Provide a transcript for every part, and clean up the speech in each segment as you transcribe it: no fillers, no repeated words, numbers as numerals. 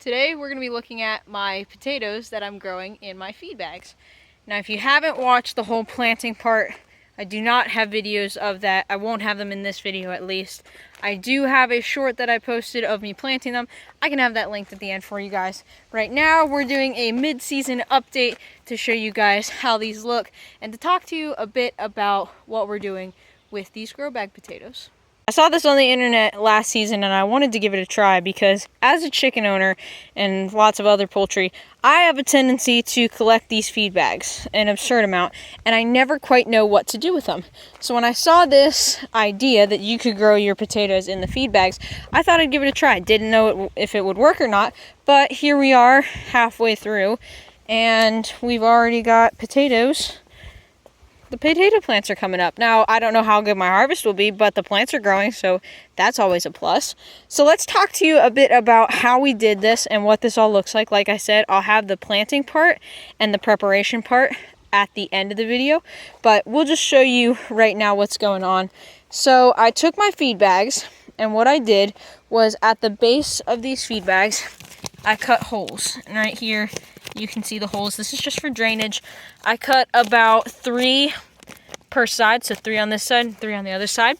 Today we're going to be looking at my potatoes that I'm growing in my feed bags. Now if you haven't watched the whole planting part, I do not have videos of that. I won't have them in this video at least. I do have a short that I posted of me planting them. I can have that linked at the end for you guys. Right now we're doing a mid-season update to show you guys how these look and to talk to you a bit about what we're doing with these grow bag potatoes. I saw this on the internet last season and I wanted to give it a try because as a chicken owner and lots of other poultry, I have a tendency to collect these feed bags, an absurd amount, and I never quite know what to do with them. So when I saw this idea that you could grow your potatoes in the feed bags, I thought I'd give it a try. Didn't know if it would work or not, but here we are halfway through and we've already got potatoes. The potato plants are coming up. Now, I don't know how good my harvest will be, but the plants are growing, so that's always a plus. So let's talk to you a bit about how we did this and what this all looks like. Like I said, I'll have the planting part and the preparation part at the end of the video, but we'll just show you right now what's going on. So I took my feed bags, and what I did was at the base of these feed bags, I cut holes. And right here, you can see the holes. This is just for drainage. I cut about 3 per side, so 3 on this side, 3 on the other side,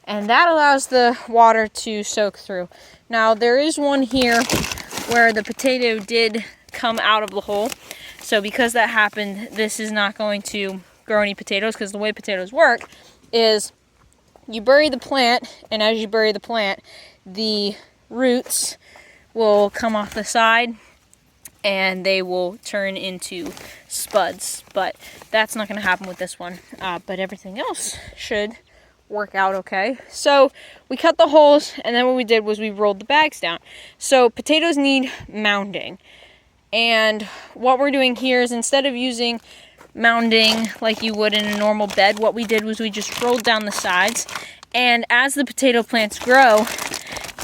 and that allows the water to soak through. Now there is one here where the potato did come out of the hole, so because that happened, this is not going to grow any potatoes, because the way potatoes work is you bury the plant, and as you bury the plant, the roots will come off the side and they will turn into spuds, but that's not going to happen with this one. But everything else should work out okay. So we cut the holes, and then what we did was we rolled the bags down. So potatoes need mounding, and what we're doing here is instead of using mounding like you would in a normal bed, what we did was we just rolled down the sides, and as the potato plants grow,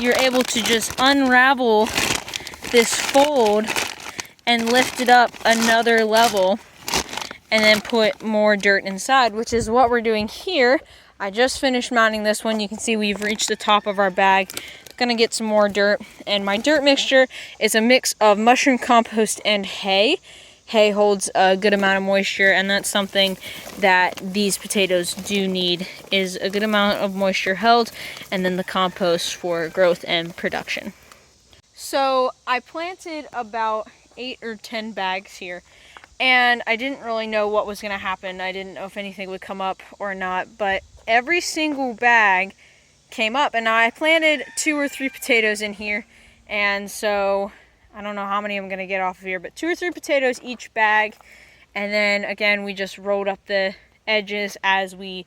you're able to just unravel this fold and lift it up another level and then put more dirt inside, which is what we're doing here. I just finished mounting this one. You can see we've reached the top of our bag. Gonna get some more dirt, and my dirt mixture is a mix of mushroom compost and hay. Hay holds a good amount of moisture, and that's something that these potatoes do need, is a good amount of moisture held, and then the compost for growth and production. So I planted about 8 or 10 bags here, and I didn't really know what was going to happen. I didn't know if anything would come up or not, but every single bag came up, and I planted 2 or 3 potatoes in here, and so I don't know how many I'm going to get off of here, but 2 or 3 potatoes each bag, and then again we just rolled up the edges. As we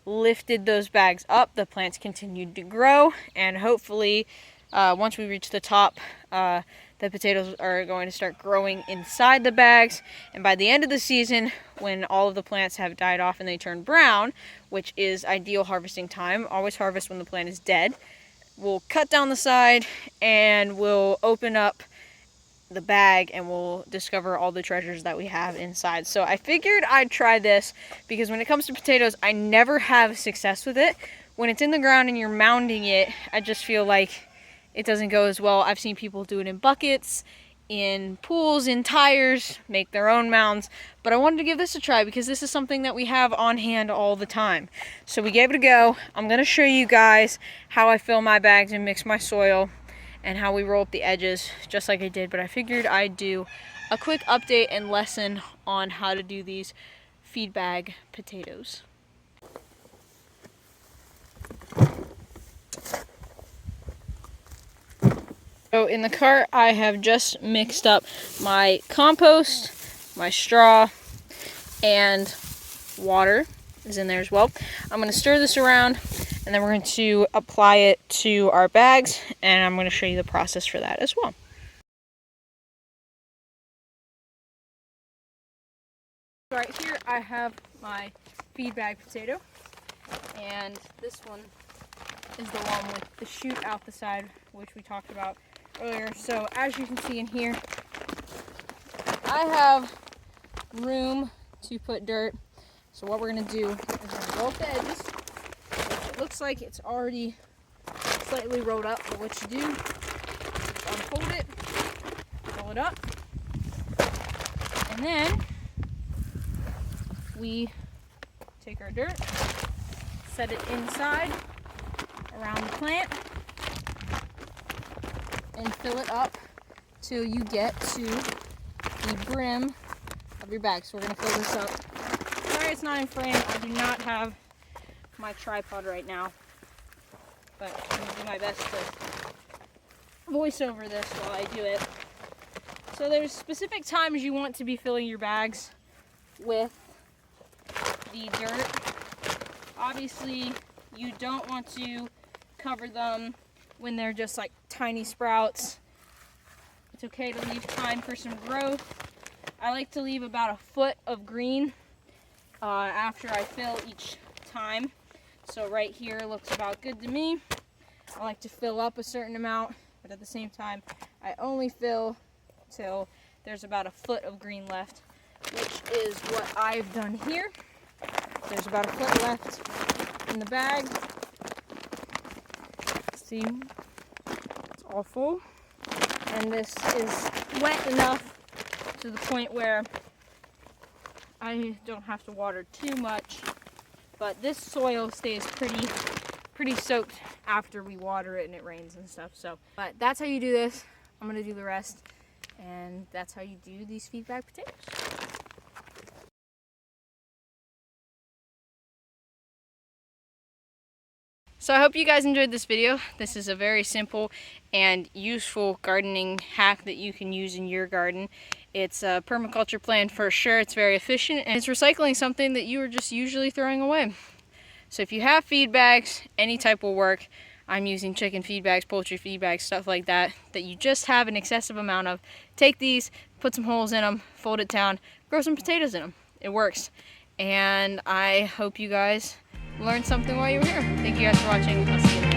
lifted those bags up, the plants continued to grow, and hopefully once we reach the top, the potatoes are going to start growing inside the bags, and by the end of the season, when all of the plants have died off and they turn brown, which is ideal harvesting time, always harvest when the plant is dead, we'll cut down the side and we'll open up the bag and we'll discover all the treasures that we have inside. So I figured I'd try this because when it comes to potatoes, I never have success with it. When it's in the ground and you're mounding it, I just feel like it doesn't go as well. I've seen people do it in buckets, in pools, in tires, make their own mounds, but I wanted to give this a try because this is something that we have on hand all the time. So we gave it a go. I'm going to show you guys how I fill my bags and mix my soil and how we roll up the edges just like I did, but I figured I'd do a quick update and lesson on how to do these feed bag potatoes. So in the cart, I have just mixed up my compost, my straw, and water is in there as well. I'm going to stir this around, and then we're going to apply it to our bags, and I'm going to show you the process for that as well. So right here, I have my feed bag potato, and this one is the one with the shoot out the side, which we talked about earlier. So as you can see in here, I have room to put dirt. So what we're going to do is we're going to roll up the edges. It looks like it's already slightly rolled up, but what you do is unfold it, it up. And then we take our dirt, set it inside around the plant, and fill it up till you get to the brim of your bag. So we're going to fill this up. Sorry it's not in frame. I do not have my tripod right now, but I'm going to do my best to voice over this while I do it. So there's specific times you want to be filling your bags with the dirt. Obviously, you don't want to cover them when they're just like tiny sprouts. It's okay to leave time for some growth. I like to leave about a foot of green after I fill each time. So right here looks about good to me. I like to fill up a certain amount, but at the same time, I only fill till there's about a foot of green left, which is what I've done here. There's about a foot left in the bag. See, it's all full. And this is wet enough to the point where I don't have to water too much, but this soil stays pretty soaked after we water it and it rains and stuff. So, but that's how you do this. I'm gonna do the rest, and that's how you do these feedbag potatoes. So I hope you guys enjoyed this video. This is a very simple and useful gardening hack that you can use in your garden. It's a permaculture plan for sure. It's very efficient, and it's recycling something that you are just usually throwing away. So if you have feed bags, any type will work. I'm using chicken feed bags, poultry feed bags, stuff like that, that you just have an excessive amount of. Take these, put some holes in them, fold it down, grow some potatoes in them. It works. And I hope you guys learned something while you were here. Thank you guys for watching. I'll see you next time.